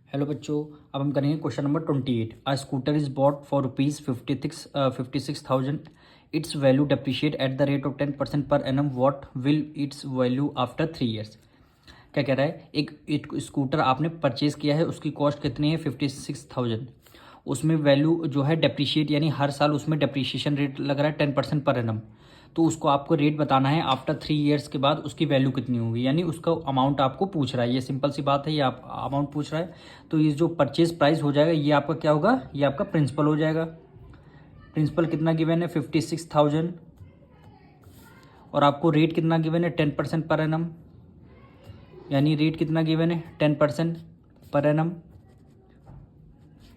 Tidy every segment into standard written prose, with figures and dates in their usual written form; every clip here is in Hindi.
हेलो बच्चों, अब हम करेंगे question number 28। A scooter is bought for rupees 56,000। It's value depreciate at the rate of 10% per annum. What will it's value after 3 years. क्या कह रहा है, एक स्कूटर आपने परचेज किया है, उसकी कॉस्ट कितनी है 56,000। उसमें वैल्यू जो है डेप्रिशिएट यानी हर साल उसमें डेप्रिशिएशन रेट लग रहा है 10% पर एनम। तो उसको आपको रेट बताना है आफ्टर 3 ईयर्स के बाद उसकी वैल्यू कितनी होगी, यानी उसका अमाउंट आपको पूछ रहा है। ये सिंपल सी बात है, ये आप अमाउंट पूछ रहा है। तो ये जो परचेज प्राइस हो जाएगा ये आपका क्या होगा, ये आपका प्रिंसिपल हो जाएगा। प्रिंसिपल कितना गिवन है 56,000 और आपको रेट कितना गिवन है 10% पर एनम, यानी रेट कितना गिवन है 10% पर एनम।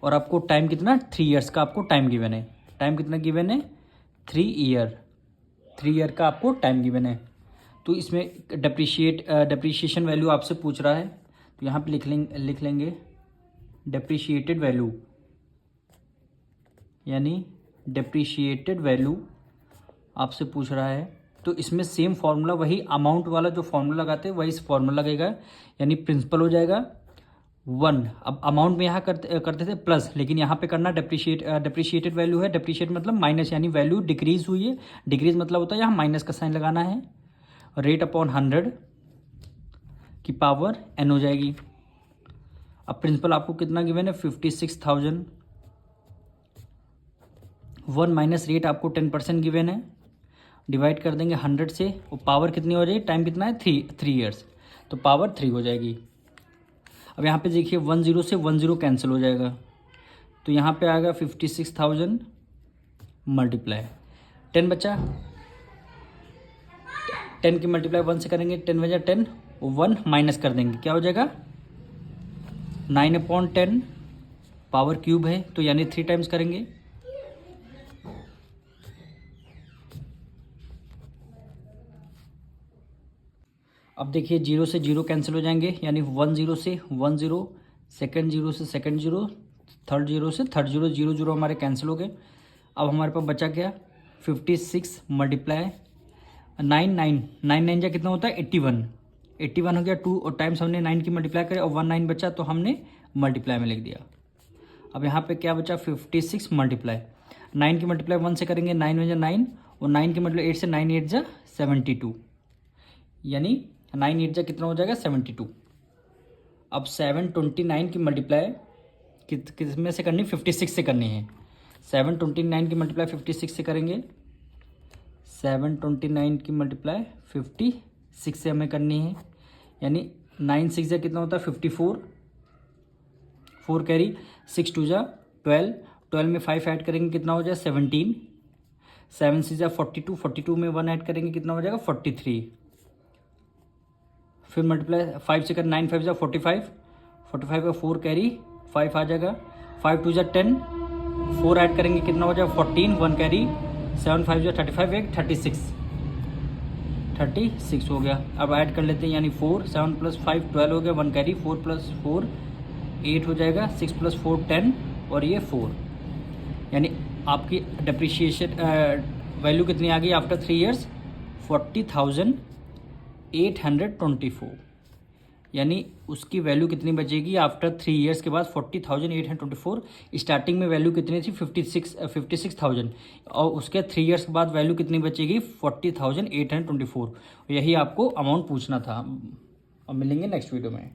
और आपको टाइम कितना 3 ईयर्स का आपको टाइम गिवन है। टाइम कितना गिवन है 3 ईयर का आपको टाइम गिवन है। तो इसमें डेप्रिशिएशन वैल्यू आपसे पूछ रहा है, तो यहाँ पे लिख लेंगे डेप्रिशिएटेड वैल्यू, यानी डेप्रिशिएटेड वैल्यू आपसे पूछ रहा है। तो इसमें सेम फार्मूला, वही अमाउंट वाला जो फार्मूला लगाते हैं वही फार्मूला लगेगा, यानी प्रिंसिपल हो जाएगा 1। अब अमाउंट में यहाँ करते थे प्लस, लेकिन यहाँ पे करना डेप्रिशिएटेड वैल्यू है। डेप्रिशिएट मतलब माइनस, यानी वैल्यू डिक्रीज हुई है। डिक्रीज मतलब होता है यहाँ माइनस का साइन लगाना है। रेट अपॉन 100 की पावर n हो जाएगी। अब प्रिंसिपल आपको कितना गिवन है 56,000। 1 माइनस रेट आपको 10% गिवन है, डिवाइड कर देंगे 100 से, और पावर कितनी हो जाएगी, टाइम कितना है 3 ईयर्स, तो पावर 3 हो जाएगी। अब यहाँ पे देखिए 10 से 10 कैंसिल हो जाएगा, तो यहाँ पे आएगा 56,000 मल्टीप्लाई 10 बचा। 10 की मल्टीप्लाई 1 से करेंगे, 10 बजा 10, 1 माइनस कर देंगे, क्या हो जाएगा 9/10। पावर क्यूब है तो यानी 3 टाइम्स करेंगे। अब देखिए 0 से 0 कैंसिल हो जाएंगे, यानी 10 से 10, सेकंड 0 से सेकंड 0, थर्ड 0 से थर्ड 0, 0 0 हमारे कैंसिल हो गए। अब हमारे पास बचा क्या 56 मल्टीप्लाई 9 जा कितना होता है 81 हो गया। 2 और टाइम्स हमने 9 की मल्टीप्लाई करे और 1 9 बचा तो हमने मल्टीप्लाई में लिख दिया। अब यहाँ पे क्या बचा 56 मल्टीप्लाई 9 की मल्टीप्लाई 1 से करेंगे, 9 में जा 9, और 9 की मल्टीप्लाई 8 से 9 8 जा 72, यानी 9 8 जा कितना हो जाएगा 72। अब 729 की मल्टीप्लाई किस में से करनी 56 से करनी है। 729 की मल्टीप्लाई 56 से करेंगे, 729 की मल्टीप्लाई 56 से हमें करनी है, यानी 9 6 जा कितना होता है 54, 4 कैरी, 6 2 जा 12, 12 में 5 ऐड करेंगे कितना हो जाए 17, 7 6 जा 42, 42 में 1 ऐड करेंगे कितना हो जाएगा 43। फिर मल्टीप्लाई 5 से कर 9 5 जा 45, 45 का 4 कैरी 5 आ जाएगा, 5 2 जा 10, 4 ऐड करेंगे कितना हो जाएगा 14, 1 कैरी, 7 5 जा 35, 1 36 हो गया। अब ऐड कर लेते हैं, यानी 4 7 + 5 12 हो गया, 1 कैरी, 4 + 4 8 हो जाएगा, 6 + 4 10, और ये 4, यानी आपकी डेप्रिशिएशन वैल्यू कितनी आ गई आफ्टर 3 ईयर्स 40,824, यानी उसकी वैल्यू कितनी बचेगी आफ्टर 3 ईयर्स के बाद 40,824। स्टार्टिंग में वैल्यू कितनी थी 56,000, और उसके 3 ईयर्स के बाद वैल्यू कितनी बचेगी 40,824। यही आपको अमाउंट पूछना था। अब मिलेंगे नेक्स्ट वीडियो में।